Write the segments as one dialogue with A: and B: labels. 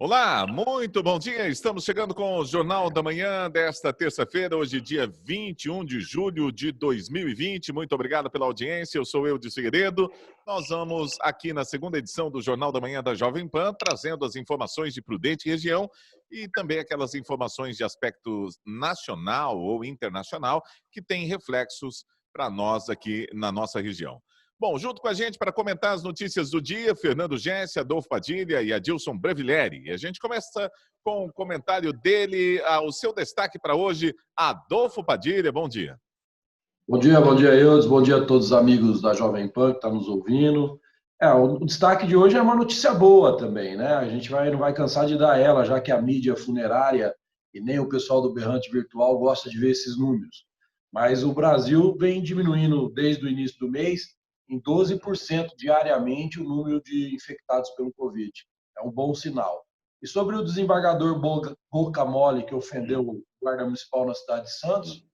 A: Olá, muito bom dia. Estamos chegando com o Jornal da Manhã desta terça-feira, hoje dia 21 de julho de 2020. Muito obrigado pela audiência. Eu sou Eudes Figueiredo. Nós vamos aqui na segunda edição do Jornal da Manhã da Jovem Pan, trazendo as informações de Prudente Região e também aquelas informações de aspecto nacional ou internacional que têm reflexos para nós aqui na nossa região. Bom, junto com a gente para comentar as notícias do dia, Fernando Gesse, Adolfo Padilha e Adilson Brevileri. E a gente começa com o comentário dele, o seu destaque para hoje, Adolfo Padilha. Bom dia.
B: Bom dia, Eudes. Bom dia a todos os amigos da Jovem Pan que estão nos ouvindo. O destaque de hoje é uma notícia boa também, né? A gente não vai cansar de dar ela, já que a mídia funerária e nem o pessoal do Berrante Virtual gosta de ver esses números. Mas o Brasil vem diminuindo desde o início do mês em 12% diariamente o número de infectados pelo Covid. É um bom sinal. E sobre o desembargador Boca Mole, que ofendeu o guarda municipal na cidade de Santos,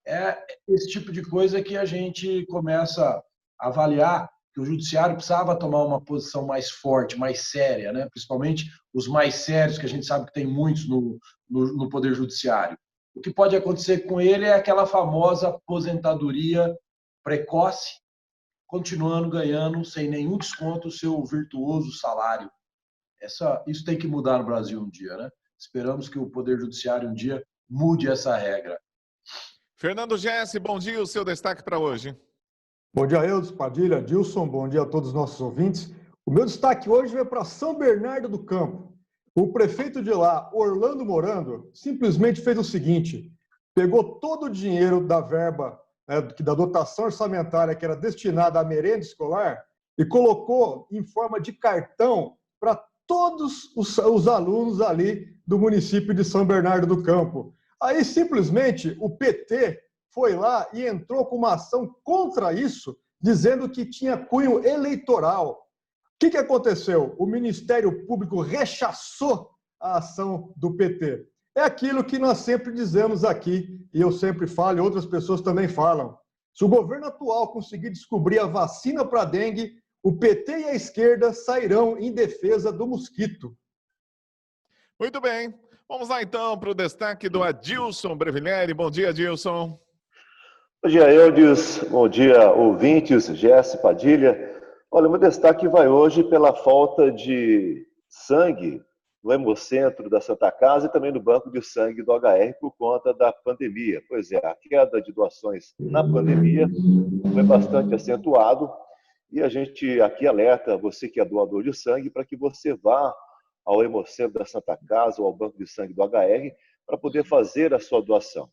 B: é esse tipo de coisa que a gente começa a avaliar que o judiciário precisava tomar uma posição mais forte, mais séria, né? Principalmente os mais sérios, que a gente sabe que tem muitos no Poder Judiciário. O que pode acontecer com ele é aquela famosa aposentadoria precoce, continuando ganhando sem nenhum desconto o seu virtuoso salário. Isso tem que mudar no Brasil um dia, né? Esperamos que o Poder Judiciário um dia mude essa regra.
A: Fernando Gesse, bom dia, o seu destaque para hoje.
C: Bom dia, Eudes, Padilha, Adilson, bom dia a todos os nossos ouvintes. O meu destaque hoje vai para São Bernardo do Campo. O prefeito de lá, Orlando Morando, simplesmente fez o seguinte: pegou todo o dinheiro da verba, da dotação orçamentária que era destinada à merenda escolar e colocou em forma de cartão para todos os alunos ali do município de São Bernardo do Campo. Aí, simplesmente, o PT foi lá e entrou com uma ação contra isso, dizendo que tinha cunho eleitoral. O que aconteceu? O Ministério Público rechaçou a ação do PT. É aquilo que nós sempre dizemos aqui, e eu sempre falo, e outras pessoas também falam. Se o governo atual conseguir descobrir a vacina para a dengue, o PT e a esquerda sairão em defesa do mosquito.
A: Muito bem. Vamos lá, então, para o destaque do Adilson Brevileri. Bom dia, Adilson.
D: Bom dia, Eudes. Bom dia, ouvintes, Gesse, Padilha. Olha, o meu destaque vai hoje pela falta de sangue no Hemocentro da Santa Casa e também no Banco de Sangue do HR por conta da pandemia. Pois é, a queda de doações na pandemia foi bastante acentuado e a gente aqui alerta você que é doador de sangue para que você vá ao Hemocentro da Santa Casa ou ao Banco de Sangue do HR para poder fazer a sua doação.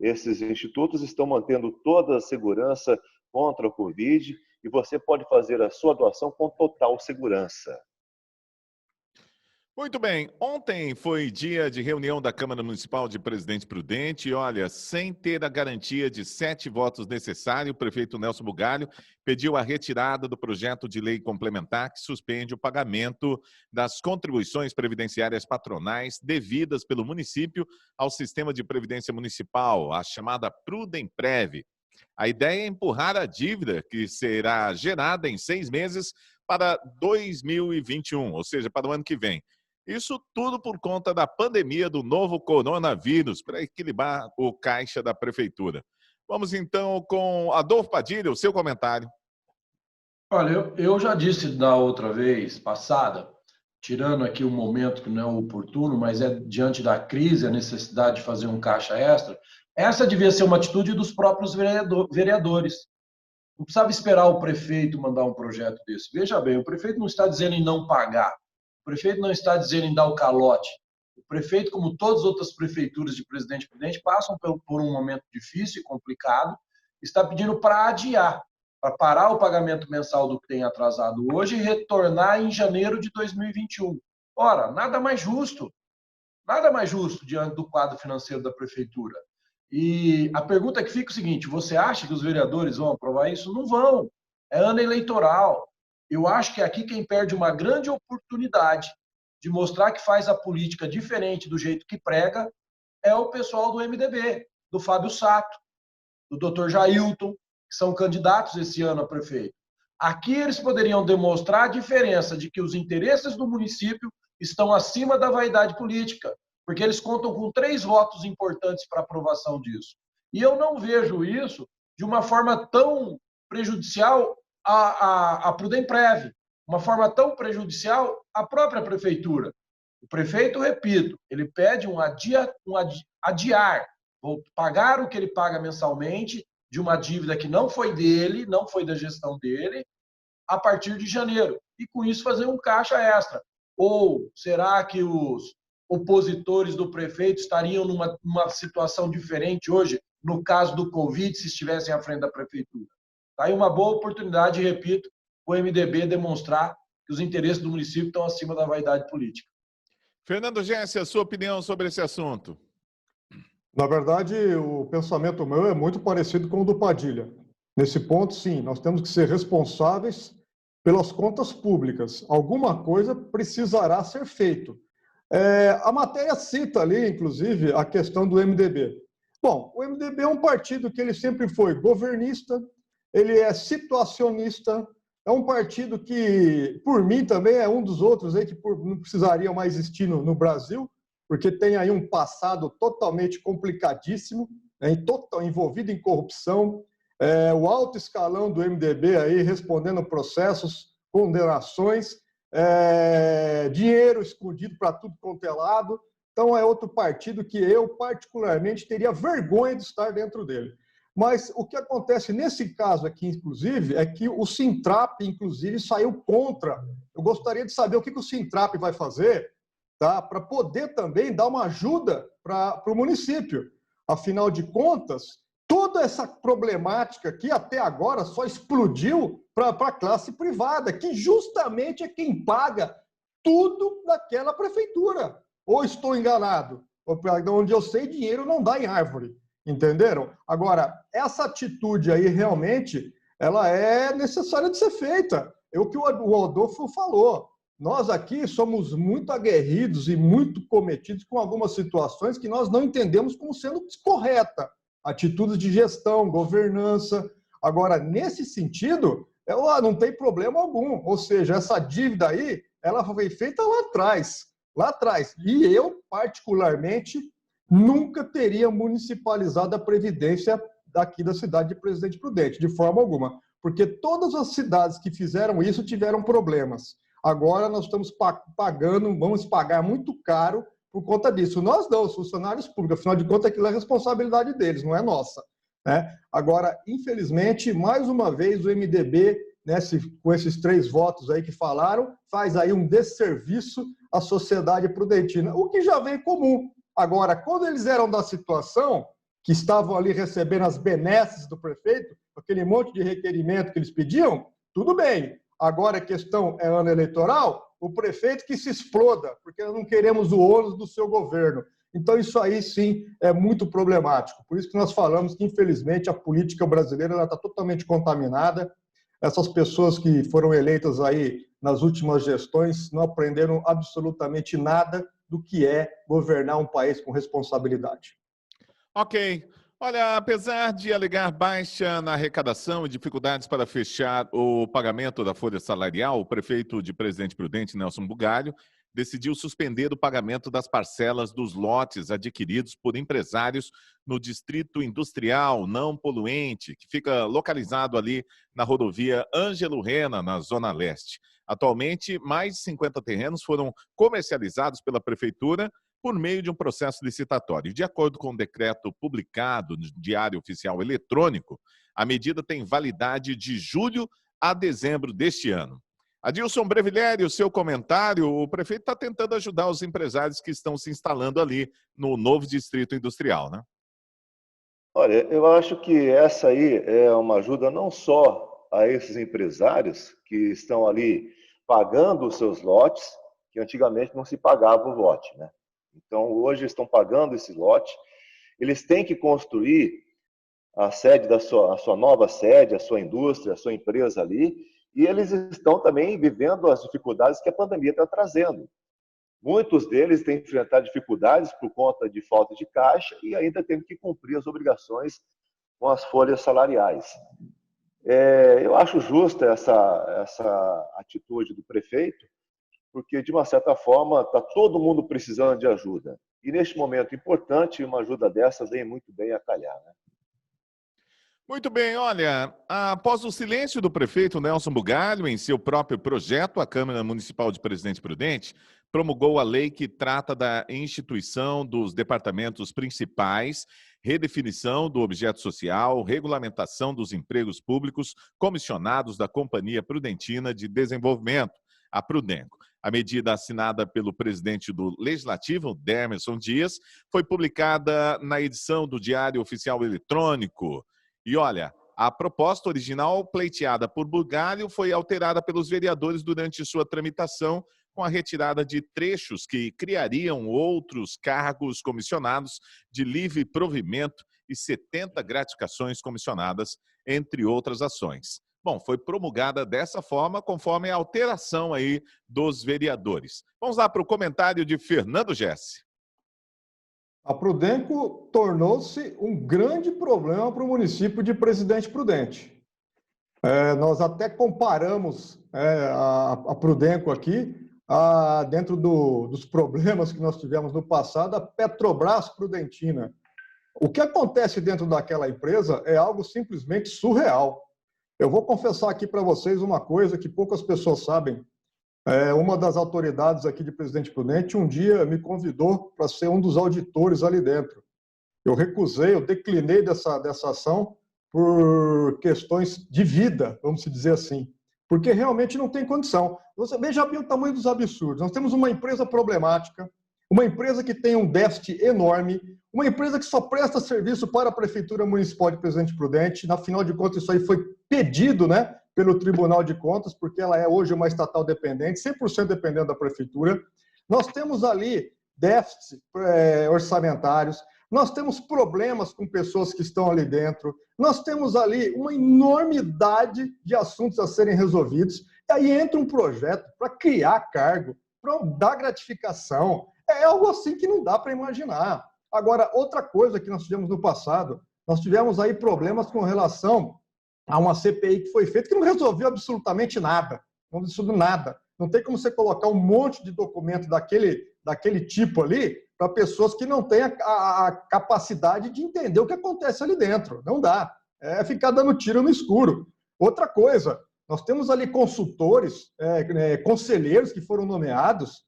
D: Esses institutos estão mantendo toda a segurança contra o Covid e você pode fazer a sua doação com total segurança.
A: Muito bem, ontem foi dia de reunião da Câmara Municipal de Presidente Prudente e, olha, sem ter a garantia de 7 votos necessários, o prefeito Nelson Bugalho pediu a retirada do projeto de lei complementar que suspende o pagamento das contribuições previdenciárias patronais devidas pelo município ao sistema de previdência municipal, a chamada Prudemprev. A ideia é empurrar a dívida que será gerada em 6 meses para 2021, ou seja, para o ano que vem. Isso tudo por conta da pandemia do novo coronavírus, para equilibrar o caixa da prefeitura. Vamos então com Adolfo Padilha, o seu comentário.
B: Olha, eu já disse da outra vez passada, tirando aqui um momento que não é oportuno, mas é diante da crise, a necessidade de fazer um caixa extra, essa devia ser uma atitude dos próprios vereadores. Não precisava esperar o prefeito mandar um projeto desse. Veja bem, o prefeito não está dizendo em não pagar. O prefeito não está dizendo em dar o calote. O prefeito, como todas as outras prefeituras de Presidente Prudente, passam por um momento difícil e complicado, está pedindo para adiar, para parar o pagamento mensal do que tem atrasado hoje e retornar em janeiro de 2021. Ora, nada mais justo diante do quadro financeiro da prefeitura. E a pergunta que fica é o seguinte: você acha que os vereadores vão aprovar isso? Não vão. É ano eleitoral. Eu acho que aqui quem perde uma grande oportunidade de mostrar que faz a política diferente do jeito que prega é o pessoal do MDB, do Fábio Sato, do Dr. Jailton, que são candidatos esse ano a prefeito. Aqui eles poderiam demonstrar a diferença de que os interesses do município estão acima da vaidade política, porque eles contam com 3 votos importantes para aprovação disso. E eu não vejo isso de uma forma tão prejudicial à Prudemprev, uma forma tão prejudicial à própria prefeitura. O prefeito, repito, ele pede um adiar, vou pagar o que ele paga mensalmente de uma dívida que não foi dele, não foi da gestão dele, a partir de janeiro. E com isso fazer um caixa extra. Ou será que os opositores do prefeito estariam numa situação diferente hoje, no caso do Covid, se estivessem à frente da prefeitura? Está aí uma boa oportunidade, repito, o MDB demonstrar que os interesses do município estão acima da vaidade política.
A: Fernando Gesse, a sua opinião sobre esse assunto?
C: Na verdade, o pensamento meu é muito parecido com o do Padilha. Nesse ponto, sim, nós temos que ser responsáveis pelas contas públicas. Alguma coisa precisará ser feito. A matéria cita ali, inclusive, a questão do MDB. Bom, o MDB é um partido que ele sempre foi governista, ele é situacionista, é um partido que, por mim, também é um dos outros aí que não precisaria mais existir no Brasil, porque tem aí um passado totalmente complicadíssimo, envolvido em corrupção, o alto escalão do MDB aí respondendo processos, condenações, dinheiro escondido para tudo quanto é lado. Então é outro partido que eu particularmente teria vergonha de estar dentro dele. Mas o que acontece nesse caso aqui, inclusive, é que o Sintrap, inclusive, saiu contra. Eu gostaria de saber o que o Sintrap vai fazer, tá, para poder também dar uma ajuda para o município. Afinal de contas, toda essa problemática que até agora só explodiu para a classe privada, que justamente é quem paga tudo daquela prefeitura. Ou estou enganado? Onde eu sei, dinheiro não dá em árvore. Entenderam? Agora, essa atitude aí realmente ela é necessária de ser feita. É o que o Rodolfo falou. Nós aqui somos muito aguerridos e muito cometidos com algumas situações que nós não entendemos como sendo correta. Atitudes de gestão, governança. Agora, nesse sentido, não tem problema algum. Ou seja, essa dívida aí, ela foi feita lá atrás. Lá atrás. E eu, particularmente, nunca teria municipalizado a Previdência daqui da cidade de Presidente Prudente, de forma alguma. Porque todas as cidades que fizeram isso tiveram problemas. Agora nós estamos pagando, vamos pagar muito caro por conta disso. Nós não, os funcionários públicos, afinal de contas, aquilo é responsabilidade deles, não é nossa. Né? Agora, infelizmente, mais uma vez, o MDB, né, com esses 3 votos aí que falaram, faz aí um desserviço à sociedade prudentina, o que já vem comum. Agora, quando eles eram da situação, que estavam ali recebendo as benesses do prefeito, aquele monte de requerimento que eles pediam, tudo bem. Agora a questão é ano eleitoral, o prefeito que se exploda, porque nós não queremos o ônus do seu governo. Então isso aí sim é muito problemático. Por isso que nós falamos que, infelizmente, a política brasileira está totalmente contaminada. Essas pessoas que foram eleitas aí nas últimas gestões não aprenderam absolutamente nada do que é governar um país com responsabilidade.
A: Ok. Olha, apesar de alegar baixa na arrecadação e dificuldades para fechar o pagamento da folha salarial, o prefeito de Presidente Prudente, Nelson Bugalho, decidiu suspender o pagamento das parcelas dos lotes adquiridos por empresários no Distrito Industrial Não Poluente, que fica localizado ali na rodovia Ângelo Rena, na Zona Leste. Atualmente, mais de 50 terrenos foram comercializados pela Prefeitura por meio de um processo licitatório. De acordo com o decreto publicado no Diário Oficial Eletrônico, a medida tem validade de julho a dezembro deste ano. Adilson Brevileri, o seu comentário, o prefeito está tentando ajudar os empresários que estão se instalando ali no novo Distrito Industrial, né?
D: Olha, eu acho que essa aí é uma ajuda não só a esses empresários que estão ali pagando os seus lotes, que antigamente não se pagava o lote, né? Então, hoje estão pagando esse lote, eles têm que construir a sede a sua nova sede, a sua indústria, a sua empresa ali, e eles estão também vivendo as dificuldades que a pandemia está trazendo. Muitos deles têm enfrentado dificuldades por conta de falta de caixa e ainda têm que cumprir as obrigações com as folhas salariais. Eu acho justa essa atitude do prefeito, porque, de uma certa forma, está todo mundo precisando de ajuda. E, neste momento importante, uma ajuda dessa vem muito bem a calhar, né?
A: Muito bem, olha, após o silêncio do prefeito Nelson Bugalho em seu próprio projeto, a Câmara Municipal de Presidente Prudente promulgou a lei que trata da instituição dos departamentos principais, redefinição do objeto social, regulamentação dos empregos públicos comissionados da Companhia Prudentina de Desenvolvimento, a Prudenco. A medida assinada pelo presidente do Legislativo, Dermerson Dias, foi publicada na edição do Diário Oficial Eletrônico. E olha, a proposta original pleiteada por Bugalho foi alterada pelos vereadores durante sua tramitação, com a retirada de trechos que criariam outros cargos comissionados de livre provimento e 70 gratificações comissionadas, entre outras ações. Bom, foi promulgada dessa forma, conforme a alteração aí dos vereadores. Vamos lá para o comentário de Fernando Gessi.
C: A Prudenco tornou-se um grande problema para o município de Presidente Prudente. Nós até comparamos a Prudenco aqui, dentro dos problemas que nós tivemos no passado, a Petrobras Prudentina. O que acontece dentro daquela empresa é algo simplesmente surreal. Eu vou confessar aqui para vocês uma coisa que poucas pessoas sabem. Uma das autoridades aqui de Presidente Prudente um dia me convidou para ser um dos auditores ali dentro. Eu recusei, eu declinei dessa ação por questões de vida, vamos dizer assim, porque realmente não tem condição. Você veja bem o tamanho dos absurdos. Nós temos uma empresa problemática, uma empresa que tem um déficit enorme, uma empresa que só presta serviço para a Prefeitura Municipal de Presidente Prudente. Afinal de contas, isso aí foi pedido, né, pelo Tribunal de Contas, porque ela é hoje uma estatal dependente, 100% dependendo da Prefeitura. Nós temos ali déficits orçamentários, nós temos problemas com pessoas que estão ali dentro, nós temos ali uma enormidade de assuntos a serem resolvidos, e aí entra um projeto para criar cargo, para dar gratificação. É algo assim que não dá para imaginar. Agora, outra coisa que nós tivemos no passado, nós tivemos aí problemas com relação a uma CPI que foi feita que não resolveu absolutamente nada. Não resolveu nada. Não tem como você colocar um monte de documento daquele tipo ali para pessoas que não têm a capacidade de entender o que acontece ali dentro. Não dá. É ficar dando tiro no escuro. Outra coisa, nós temos ali consultores, conselheiros que foram nomeados,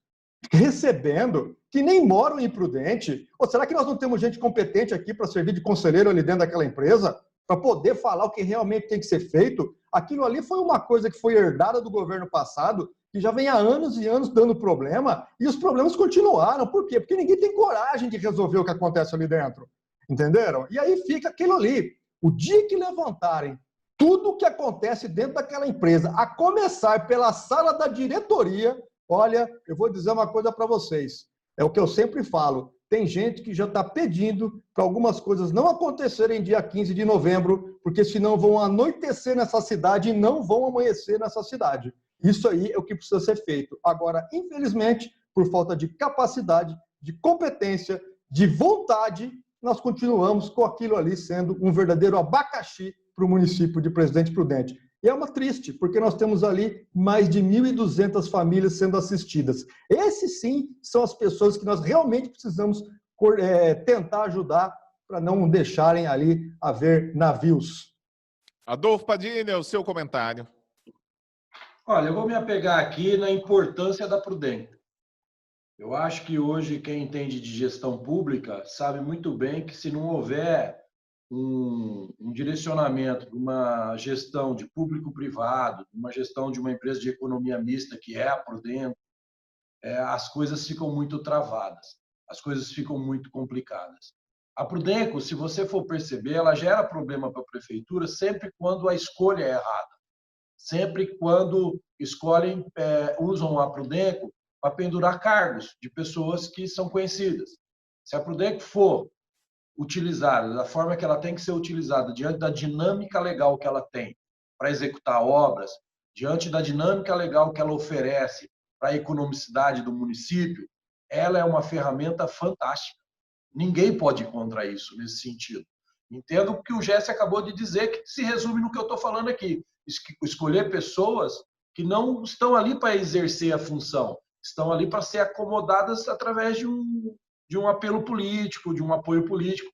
C: recebendo, que nem moram em Prudente. Ou será que nós não temos gente competente aqui para servir de conselheiro ali dentro daquela empresa? Para poder falar o que realmente tem que ser feito? Aquilo ali foi uma coisa que foi herdada do governo passado, que já vem há anos e anos dando problema, e os problemas continuaram. Por quê? Porque ninguém tem coragem de resolver o que acontece ali dentro. Entenderam? E aí fica aquilo ali. O dia que levantarem tudo o que acontece dentro daquela empresa, a começar pela sala da diretoria, olha, eu vou dizer uma coisa para vocês. É o que eu sempre falo. Tem gente que já está pedindo para algumas coisas não acontecerem dia 15 de novembro, porque senão vão anoitecer nessa cidade e não vão amanhecer nessa cidade. Isso aí é o que precisa ser feito. Agora, infelizmente, por falta de capacidade, de competência, de vontade, nós continuamos com aquilo ali sendo um verdadeiro abacaxi para o município de Presidente Prudente. E é uma triste, porque nós temos ali mais de 1.200 famílias sendo assistidas. Esses, sim, são as pessoas que nós realmente precisamos tentar ajudar para não deixarem ali haver navios.
A: Adolfo Padilha, o seu comentário.
B: Olha, eu vou me apegar aqui na importância da Prudenco. Eu acho que hoje quem entende de gestão pública sabe muito bem que se não houver um direcionamento para uma gestão de público-privado, uma gestão de uma empresa de economia mista, que é a Prudenco, as coisas ficam muito travadas, as coisas ficam muito complicadas. A Prudenco, se você for perceber, ela gera problema para a prefeitura sempre quando a escolha é errada, sempre quando usam a Prudenco para pendurar cargos de pessoas que são conhecidas. Se a Prudenco for utilizada da forma que ela tem que ser utilizada, diante da dinâmica legal que ela tem para executar obras, diante da dinâmica legal que ela oferece para a economicidade do município, ela é uma ferramenta fantástica. Ninguém pode ir contra isso nesse sentido. Entendo o que o Gessi acabou de dizer, que se resume no que eu estou falando aqui. Escolher pessoas que não estão ali para exercer a função, estão ali para ser acomodadas através de um apelo político, de um apoio político,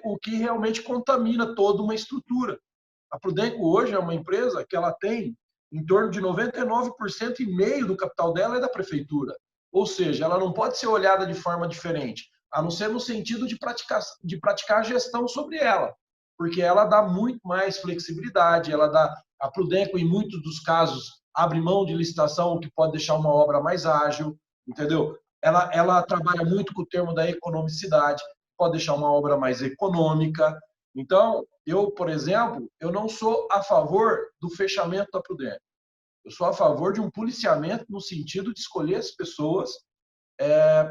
B: o que realmente contamina toda uma estrutura. A Prudenco hoje é uma empresa que ela tem em torno de 99% e meio do capital dela é da prefeitura. Ou seja, ela não pode ser olhada de forma diferente, a não ser no sentido de praticar gestão sobre ela, porque ela dá muito mais flexibilidade, a Prudenco, em muitos dos casos, abre mão de licitação, o que pode deixar uma obra mais ágil, entendeu? Ela trabalha muito com o termo da economicidade, pode deixar uma obra mais econômica. Então, eu, por exemplo, eu não sou a favor do fechamento da Prudenco. Eu sou a favor de um policiamento no sentido de escolher as pessoas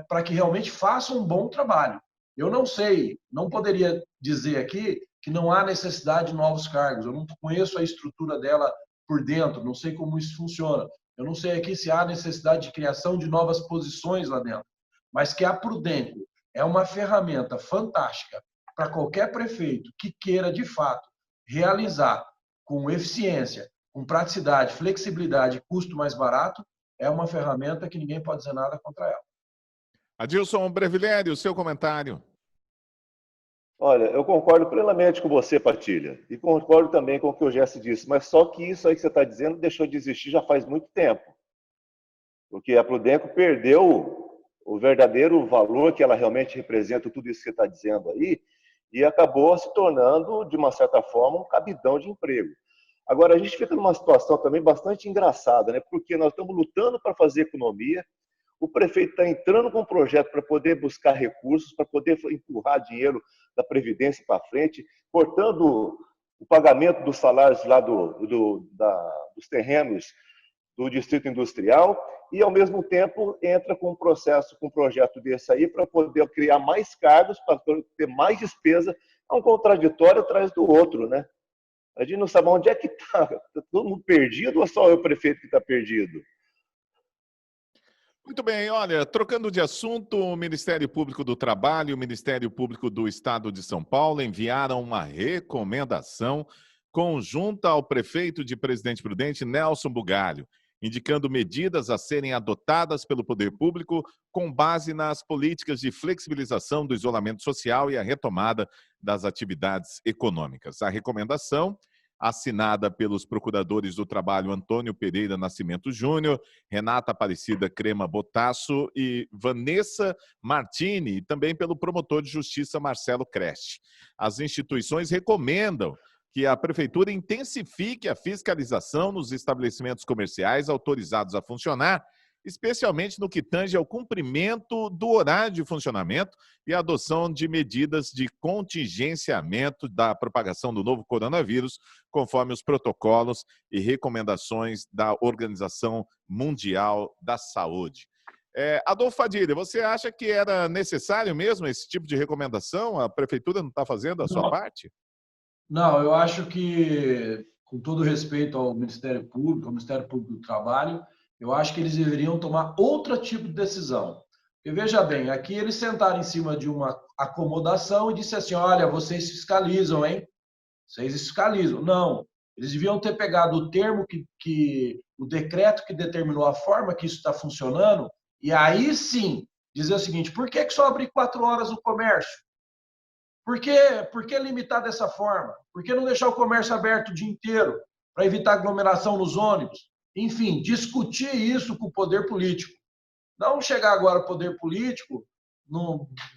B: para que realmente façam um bom trabalho. Eu não sei, não poderia dizer aqui que não há necessidade de novos cargos. Eu não conheço a estrutura dela por dentro, não sei como isso funciona. Eu não sei aqui se há necessidade de criação de novas posições lá dentro. Mas que a Prudenco é uma ferramenta fantástica para qualquer prefeito que queira, de fato, realizar com eficiência, com praticidade, flexibilidade, custo mais barato, é uma ferramenta que ninguém pode dizer nada contra ela.
A: Adilson Brevileri, o seu comentário.
D: Olha, eu concordo plenamente com você, Patilha, e concordo também com o que o Jesse disse, mas só que isso aí que você está dizendo deixou de existir já faz muito tempo, porque a Prudenco perdeu o verdadeiro valor que ela realmente representa, tudo isso que você está dizendo aí, e acabou se tornando, de uma certa forma, um cabidão de emprego. Agora, a gente fica numa situação também bastante engraçada, né? Porque nós estamos lutando para fazer economia, o prefeito está entrando com um projeto para poder buscar recursos, para poder empurrar dinheiro da Previdência para frente, cortando o pagamento dos salários lá dos terrenos do Distrito Industrial, e, ao mesmo tempo, entra com um processo, com um projeto desse aí, para poder criar mais cargos, para ter mais despesa. É um contraditório atrás do outro, né? A gente não sabe onde é que está. Está todo mundo perdido ou só eu, o prefeito, que está perdido?
A: Muito bem, olha, trocando de assunto, o Ministério Público do Trabalho e o Ministério Público do Estado de São Paulo enviaram uma recomendação conjunta ao prefeito de Presidente Prudente, Nelson Bugalho, indicando medidas a serem adotadas pelo poder público com base nas políticas de flexibilização do isolamento social e a retomada das atividades econômicas. A recomendação, assinada pelos procuradores do Trabalho Antônio Pereira Nascimento Júnior, Renata Aparecida Crema Botasso e Vanessa Martini, e também pelo promotor de justiça Marcelo Creste. As instituições recomendam que a Prefeitura intensifique a fiscalização nos estabelecimentos comerciais autorizados a funcionar, especialmente no que tange ao cumprimento do horário de funcionamento e a adoção de medidas de contingenciamento da propagação do novo coronavírus, conforme os protocolos e recomendações da Organização Mundial da Saúde. Adolfo Padilha, você acha que era necessário mesmo esse tipo de recomendação? A Prefeitura não está fazendo a sua parte?
B: Não, eu acho que, com todo respeito ao Ministério Público, ao Ministério Público do Trabalho, eu acho que eles deveriam tomar outro tipo de decisão. Porque, veja bem, aqui eles sentaram em cima de uma acomodação e disse assim, olha, vocês fiscalizam, hein? Vocês fiscalizam. Não, eles deviam ter pegado o termo o decreto que determinou a forma que isso está funcionando, e aí sim dizer o seguinte, por que só abrir 4 horas o comércio? Por que limitar dessa forma? Por que não deixar o comércio aberto o dia inteiro para evitar aglomeração nos ônibus? Enfim, discutir isso com o poder político. Não chegar agora ao poder político,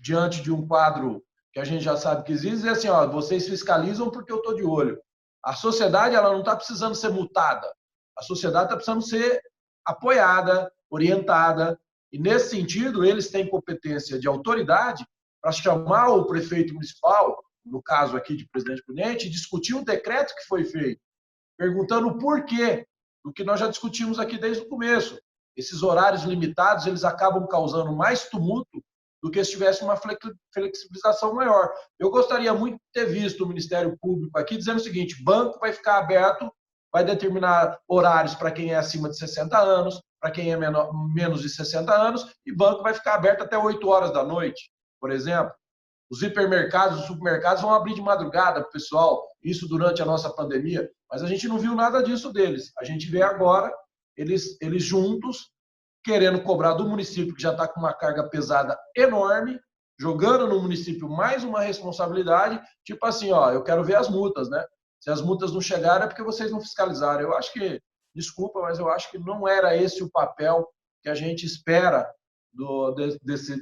B: diante de um quadro que a gente já sabe que existe, e dizer assim, ó, vocês fiscalizam porque eu estou de olho. A sociedade ela não está precisando ser multada. A sociedade está precisando ser apoiada, orientada. E, nesse sentido, eles têm competência de autoridade para chamar o prefeito municipal, no caso aqui de Presidente Prudente, e discutir o decreto que foi feito, perguntando o porquê, do que nós já discutimos aqui desde o começo. Esses horários limitados, eles acabam causando mais tumulto do que se tivesse uma flexibilização maior. Eu gostaria muito de ter visto o Ministério Público aqui dizendo o seguinte, banco vai ficar aberto, vai determinar horários para quem é acima de 60 anos, para quem é menos de 60 anos, e banco vai ficar aberto até 8 horas da noite. Por exemplo, os hipermercados, os supermercados vão abrir de madrugada para o pessoal, isso durante a nossa pandemia, mas a gente não viu nada disso deles. A gente vê agora eles juntos querendo cobrar do município, que já está com uma carga pesada enorme, jogando no município mais uma responsabilidade, tipo assim, ó, eu quero ver as multas, né? Se as multas não chegaram é porque vocês não fiscalizaram. Eu acho que, desculpa, mas eu acho que não era esse o papel que a gente espera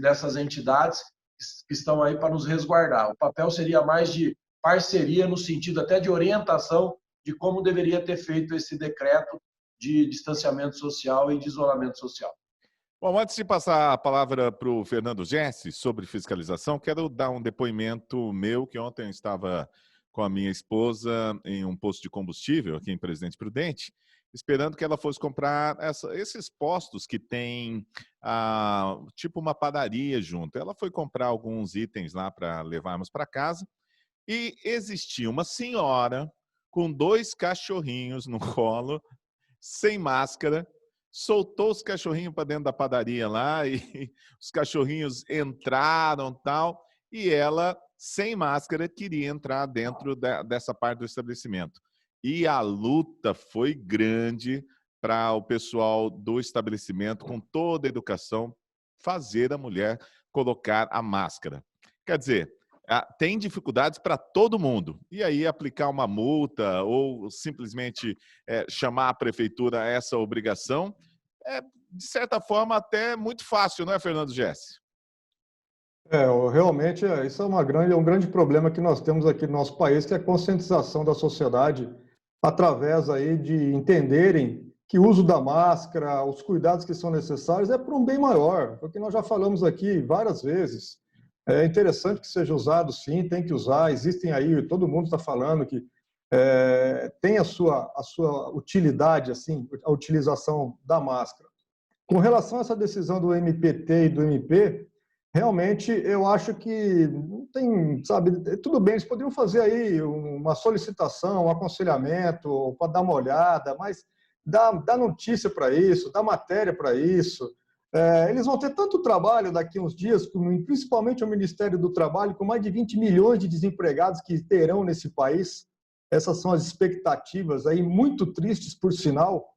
B: dessas entidades que estão aí para nos resguardar. O papel seria mais de parceria, no sentido até de orientação de como deveria ter feito esse decreto de distanciamento social e de isolamento social.
A: Bom, antes de passar a palavra para o Fernando Gessi sobre fiscalização, quero dar um depoimento meu, que ontem eu estava com a minha esposa em um posto de combustível aqui em Presidente Prudente, esperando que ela fosse comprar esses postos que tem tipo uma padaria junto. Ela foi comprar alguns itens lá para levarmos para casa e existia uma senhora com 2 cachorrinhos no colo, sem máscara, soltou os cachorrinhos para dentro da padaria lá e os cachorrinhos entraram tal, e ela, sem máscara, queria entrar dentro dessa parte do estabelecimento. E a luta foi grande para o pessoal do estabelecimento, com toda a educação, fazer a mulher colocar a máscara. Quer dizer, tem dificuldades para todo mundo. E aí aplicar uma multa ou simplesmente chamar a prefeitura a essa obrigação é, de certa forma, até muito fácil, não é, Fernando Gessi?
C: Realmente, isso é um grande problema que nós temos aqui no nosso país, que é a conscientização da sociedade através aí de entenderem que o uso da máscara, os cuidados que são necessários é para um bem maior, porque nós já falamos aqui várias vezes. É interessante que seja usado, sim, tem que usar. Existem aí, todo mundo está falando que tem a sua utilidade, assim, a utilização da máscara. Com relação a essa decisão do MPT e do MP, realmente eu acho que não tem, sabe, tudo bem, eles poderiam fazer aí uma solicitação, um aconselhamento, para dar uma olhada, mas dá notícia para isso, dá matéria para isso. Eles vão ter tanto trabalho daqui a uns dias, principalmente o Ministério do Trabalho, com mais de 20 milhões de desempregados que terão nesse país. Essas são as expectativas aí, muito tristes, por sinal,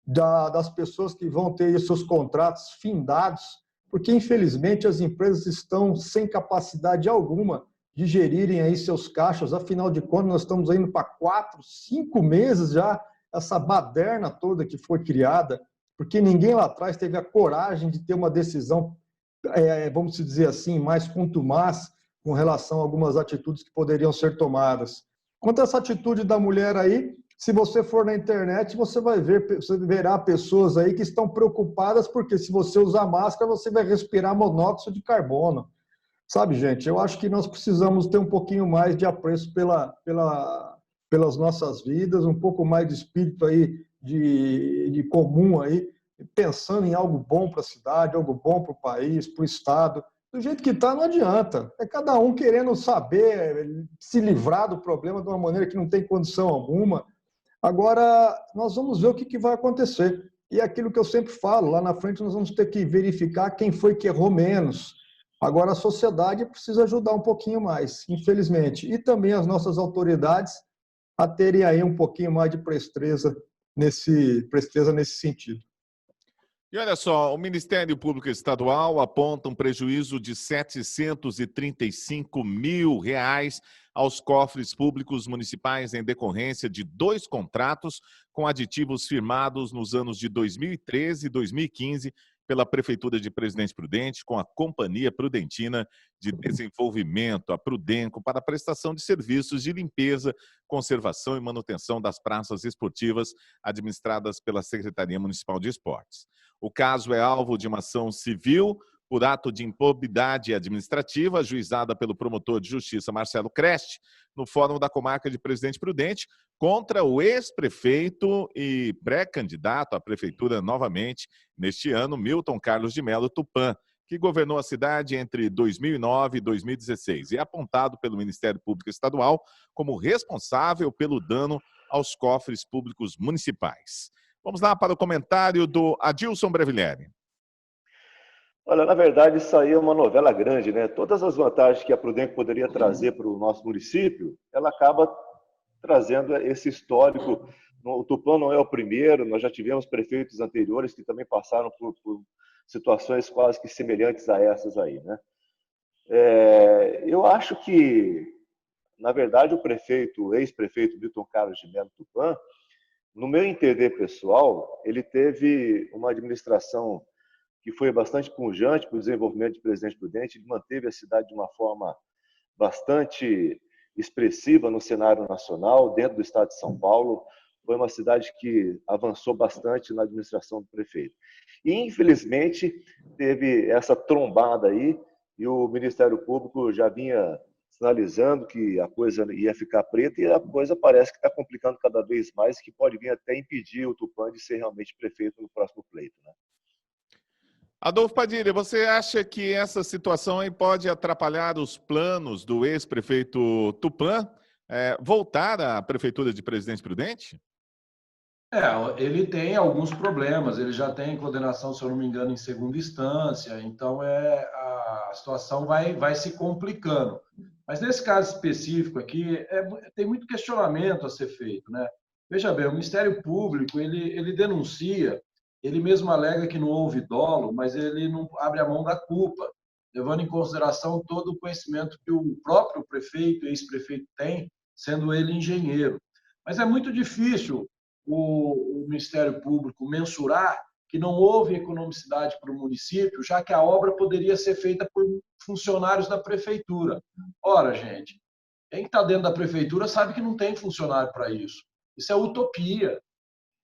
C: das pessoas que vão ter seus contratos findados, porque, infelizmente, as empresas estão sem capacidade alguma de gerirem aí seus caixas. Afinal de contas, nós estamos indo para 4, 5 meses já, essa baderna toda que foi criada, porque ninguém lá atrás teve a coragem de ter uma decisão, vamos dizer assim, mais contumaz com relação a algumas atitudes que poderiam ser tomadas. Quanto a essa atitude da mulher aí, se você for na internet, você verá pessoas aí que estão preocupadas porque se você usar máscara, você vai respirar monóxido de carbono. Sabe, gente, eu acho que nós precisamos ter um pouquinho mais de apreço pelas nossas vidas, um pouco mais de espírito aí de comum aí, pensando em algo bom para a cidade, algo bom para o país, para o estado. Do jeito que está, não adianta. É cada um querendo saber se livrar do problema de uma maneira que não tem condição alguma. Agora, nós vamos ver o que vai acontecer. E é aquilo que eu sempre falo, lá na frente nós vamos ter que verificar quem foi que errou menos. Agora, a sociedade precisa ajudar um pouquinho mais, infelizmente. E também as nossas autoridades a terem aí um pouquinho mais de presteza nesse sentido.
A: E olha só, o Ministério Público Estadual aponta um prejuízo de R$ 735 mil aos cofres públicos municipais em decorrência de 2 contratos com aditivos firmados nos anos de 2013 e 2015 pela Prefeitura de Presidente Prudente com a Companhia Prudentina de Desenvolvimento, a Prudenco, para a prestação de serviços de limpeza, conservação e manutenção das praças esportivas administradas pela Secretaria Municipal de Esportes. O caso é alvo de uma ação civil por ato de improbidade administrativa, ajuizada pelo promotor de justiça Marcelo Creste, no Fórum da Comarca de Presidente Prudente, contra o ex-prefeito e pré-candidato à prefeitura novamente neste ano, Milton Carlos de Mello Tupã, que governou a cidade entre 2009 e 2016 e é apontado pelo Ministério Público Estadual como responsável pelo dano aos cofres públicos municipais. Vamos lá para o comentário do Adilson Brevillieri.
D: Olha, na verdade, isso aí é uma novela grande, né? Todas as vantagens que a Prudenco poderia trazer para o nosso município, ela acaba trazendo esse histórico O Tupã não é o primeiro, nós já tivemos prefeitos anteriores que também passaram por situações quase que semelhantes a essas aí, né? Eu acho que, na verdade, o ex-prefeito Milton Carlos de Melo Tupã, no meu entender pessoal, ele teve uma administração que foi bastante pujante para o desenvolvimento de Presidente Prudente. Ele manteve a cidade de uma forma bastante expressiva no cenário nacional, dentro do estado de São Paulo. Foi uma cidade que avançou bastante na administração do prefeito. E, infelizmente, teve essa trombada aí, e o Ministério Público já vinha sinalizando que a coisa ia ficar preta, e a coisa parece que está complicando cada vez mais, que pode vir até impedir o Tupã de ser realmente prefeito no próximo pleito, né?
A: Adolfo Padilha, você acha que essa situação aí pode atrapalhar os planos do ex-prefeito Tupã voltar à prefeitura de Presidente Prudente?
B: Ele tem alguns problemas, ele já tem condenação, se eu não me engano, em segunda instância, então a situação vai se complicando. Mas nesse caso específico aqui, tem muito questionamento a ser feito, né? Veja bem, o Ministério Público, ele denuncia, ele mesmo alega que não houve dolo, mas ele não abre a mão da culpa, levando em consideração todo o conhecimento que o próprio prefeito, ex-prefeito tem, sendo ele engenheiro. Mas é muito difícil o Ministério Público mensurar que não houve economicidade para o município, já que a obra poderia ser feita por funcionários da prefeitura. Ora, gente, quem está dentro da prefeitura sabe que não tem funcionário para isso. Isso é utopia.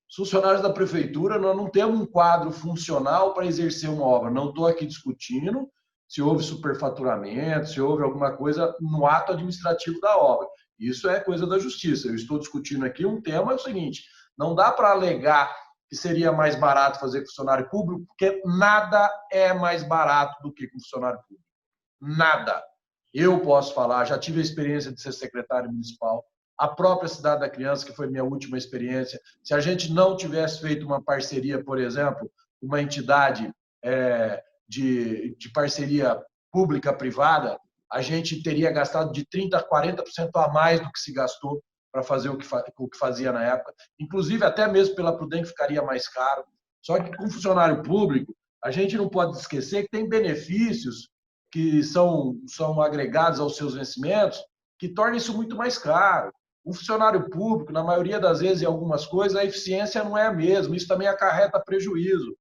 B: Os funcionários da prefeitura, nós não temos um quadro funcional para exercer uma obra. Não estou aqui discutindo se houve superfaturamento, se houve alguma coisa no ato administrativo da obra. Isso é coisa da justiça. Eu estou discutindo aqui um tema, é o seguinte: não dá para alegar que seria mais barato fazer com funcionário público, porque nada é mais barato do que com funcionário público. Nada. Eu posso falar, já tive a experiência de ser secretário municipal, a própria Cidade da Criança, que foi minha última experiência. Se a gente não tivesse feito uma parceria, por exemplo, uma entidade de parceria pública-privada, a gente teria gastado de 30% a 40% a mais do que se gastou para fazer o que fazia na época. Inclusive, até mesmo pela Prudente ficaria mais caro. Só que com funcionário público, a gente não pode esquecer que tem benefícios que são agregados aos seus vencimentos que tornam isso muito mais caro. O funcionário público, na maioria das vezes, em algumas coisas, a eficiência não é a mesma. Isso também acarreta prejuízo.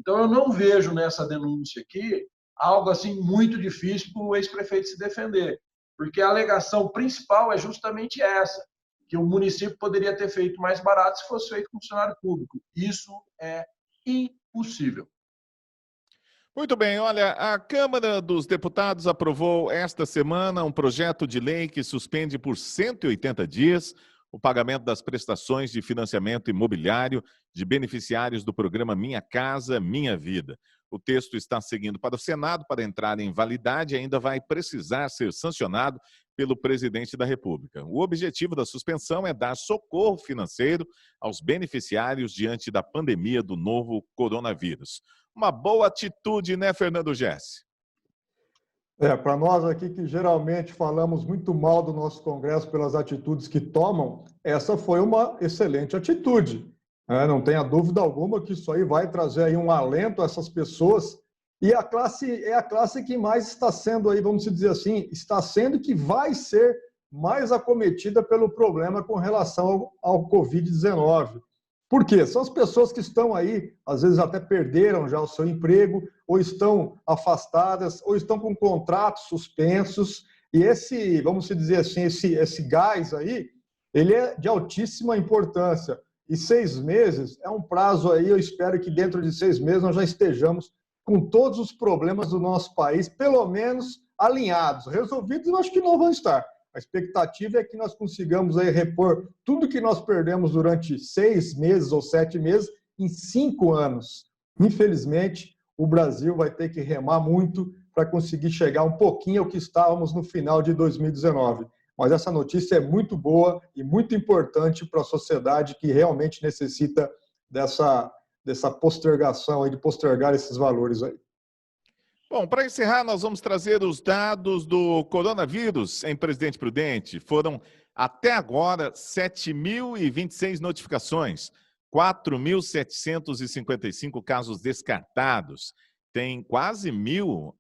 B: Então, eu não vejo nessa denúncia aqui algo assim muito difícil para o ex-prefeito se defender, porque a alegação principal é justamente essa, que o município poderia ter feito mais barato se fosse feito com funcionário público. Isso é impossível.
A: Muito bem, olha, a Câmara dos Deputados aprovou esta semana um projeto de lei que suspende por 180 dias o pagamento das prestações de financiamento imobiliário de beneficiários do programa Minha Casa, Minha Vida. O texto está seguindo para o Senado para entrar em validade e ainda vai precisar ser sancionado pelo presidente da República. O objetivo da suspensão é dar socorro financeiro aos beneficiários diante da pandemia do novo coronavírus. Uma boa atitude, né, Fernando Gessi?
C: Para nós aqui que geralmente falamos muito mal do nosso Congresso pelas atitudes que tomam, essa foi uma excelente atitude. Não tenha dúvida alguma que isso aí vai trazer aí um alento a essas pessoas. E a classe que mais está sendo aí, vamos dizer assim, está sendo que vai ser mais acometida pelo problema com relação ao Covid-19. Por quê? São as pessoas que estão aí, às vezes até perderam já o seu emprego, ou estão afastadas, ou estão com contratos suspensos. E esse, vamos dizer assim, esse gás aí, ele é de altíssima importância. E 6 meses é um prazo aí, eu espero que dentro de 6 meses nós já estejamos com todos os problemas do nosso país, pelo menos alinhados. Resolvidos, eu acho que não vão estar. A expectativa é que nós consigamos aí repor tudo que nós perdemos durante 6 meses ou 7 meses em 5 anos. Infelizmente, o Brasil vai ter que remar muito para conseguir chegar um pouquinho ao que estávamos no final de 2019. Mas essa notícia é muito boa e muito importante para a sociedade que realmente necessita dessa postergação, aí, de postergar esses valores aí.
A: Bom, para encerrar, nós vamos trazer os dados do coronavírus em Presidente Prudente. Foram Até agora, 7.026 notificações, 4.755 casos descartados. Tem quase 1.000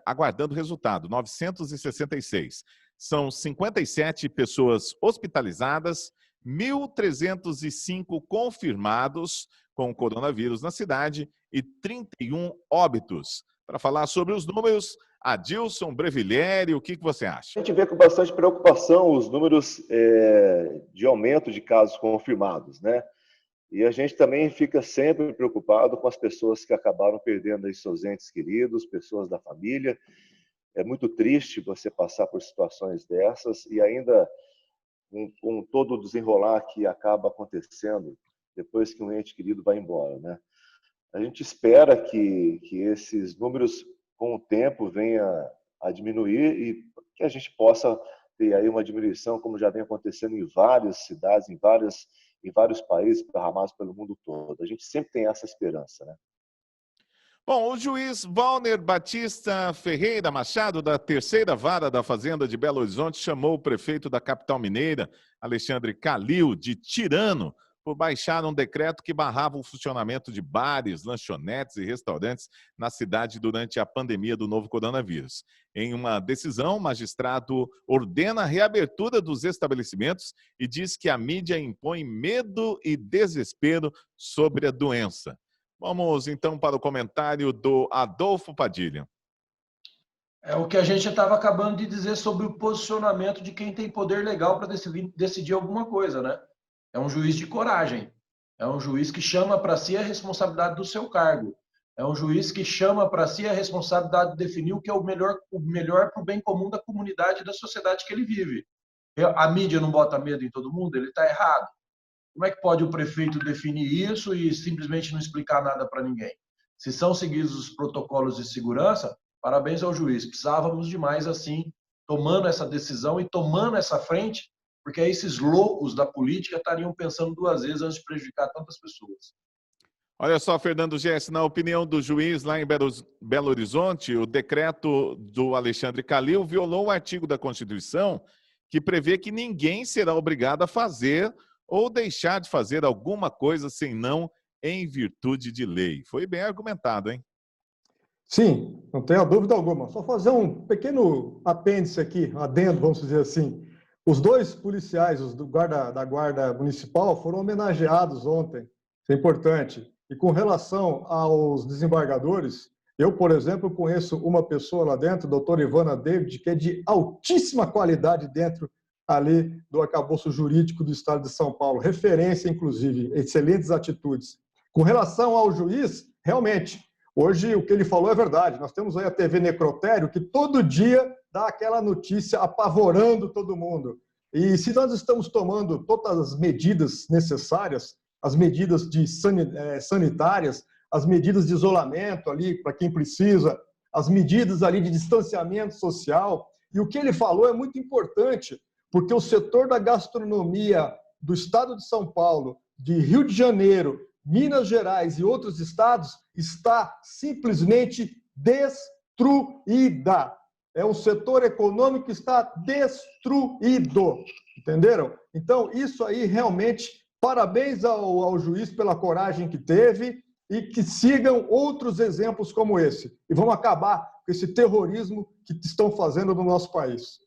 A: aguardando resultado, 966. São 57 pessoas hospitalizadas, 1.305 confirmados com coronavírus na cidade e 31 óbitos. Para falar sobre os números, Adilson Breviglieri, o que você acha?
D: A gente vê com bastante preocupação os números de aumento de casos confirmados, né? E a gente também fica sempre preocupado com as pessoas que acabaram perdendo aí seus entes queridos, pessoas da família. É muito triste você passar por situações dessas e ainda com todo o desenrolar que acaba acontecendo depois que um ente querido vai embora, né? A gente espera que esses números, com o tempo, venha a diminuir e que a gente possa ter aí uma diminuição, como já vem acontecendo em várias cidades, em vários países esparramados pelo mundo todo. A gente sempre tem essa esperança, né?
A: Bom, o juiz Valner Batista Ferreira Machado, da Terceira Vara da Fazenda de Belo Horizonte, chamou o prefeito da capital mineira, Alexandre Calil, de tirano por baixar um decreto que barrava o funcionamento de bares, lanchonetes e restaurantes na cidade durante a pandemia do novo coronavírus. Em uma decisão, o magistrado ordena a reabertura dos estabelecimentos e diz que a mídia impõe medo e desespero sobre a doença. Vamos, então, para o comentário do Adolfo Padilha.
B: É o que a gente estava acabando de dizer sobre o posicionamento de quem tem poder legal para decidir alguma coisa, né? É um juiz de coragem. É um juiz que chama para si a responsabilidade do seu cargo. É um juiz que chama para si a responsabilidade de definir o que é o melhor para o bem comum da comunidade e da sociedade que ele vive. A mídia não bota medo em todo mundo? Ele está errado. Como é que pode o prefeito definir isso e simplesmente não explicar nada para ninguém? Se são seguidos os protocolos de segurança, parabéns ao juiz. Precisávamos de mais assim, tomando essa decisão e tomando essa frente, porque aí esses loucos da política estariam pensando duas vezes antes de prejudicar tantas pessoas.
A: Olha só, Fernando Gesse, na opinião do juiz lá em Belo Horizonte, o decreto do Alexandre Calil violou o artigo da Constituição que prevê que ninguém será obrigado a fazer ou deixar de fazer alguma coisa senão em virtude de lei. Foi bem argumentado, hein?
C: Sim, não tenha dúvida alguma. Só fazer um pequeno apêndice aqui, adendo, vamos dizer assim. Os dois policiais, os da Guarda Municipal, foram homenageados ontem. Isso é importante. E com relação aos desembargadores, eu, por exemplo, conheço uma pessoa lá dentro, a doutora Ivana David, que é de altíssima qualidade dentro ali do arcabouço jurídico do Estado de São Paulo. Referência, inclusive, excelentes atitudes. Com relação ao juiz, realmente, hoje o que ele falou é verdade. Nós temos aí a TV Necrotério, que todo dia dá aquela notícia apavorando todo mundo. E se nós estamos tomando todas as medidas necessárias, as medidas sanitárias, as medidas de isolamento ali para quem precisa, as medidas ali de distanciamento social, e o que ele falou é muito importante, porque o setor da gastronomia do estado de São Paulo, de Rio de Janeiro, Minas Gerais e outros estados está simplesmente destruída. É um setor econômico que está destruído, entenderam? Então, isso aí realmente, parabéns ao juiz pela coragem que teve e que sigam outros exemplos como esse. E vamos acabar com esse terrorismo que estão fazendo no nosso país.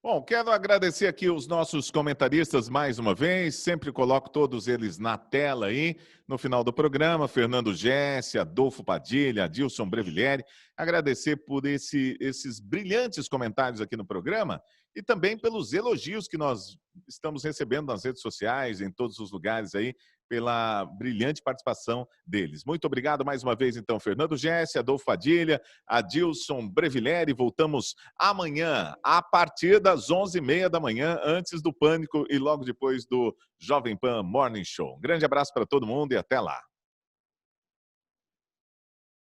A: Bom, quero agradecer aqui os nossos comentaristas mais uma vez, sempre coloco todos eles na tela aí, no final do programa, Fernando Gesse, Adolfo Padilha, Adilson Breviglieri, agradecer por esses brilhantes comentários aqui no programa e também pelos elogios que nós estamos recebendo nas redes sociais, em todos os lugares aí, pela brilhante participação deles. Muito obrigado mais uma vez, então, Fernando Gesse, Adolfo Padilha, Adilson Breviglieri. Voltamos amanhã, a partir das 11h30 da manhã, antes do Pânico e logo depois do Jovem Pan Morning Show. Um grande abraço para todo mundo e até lá.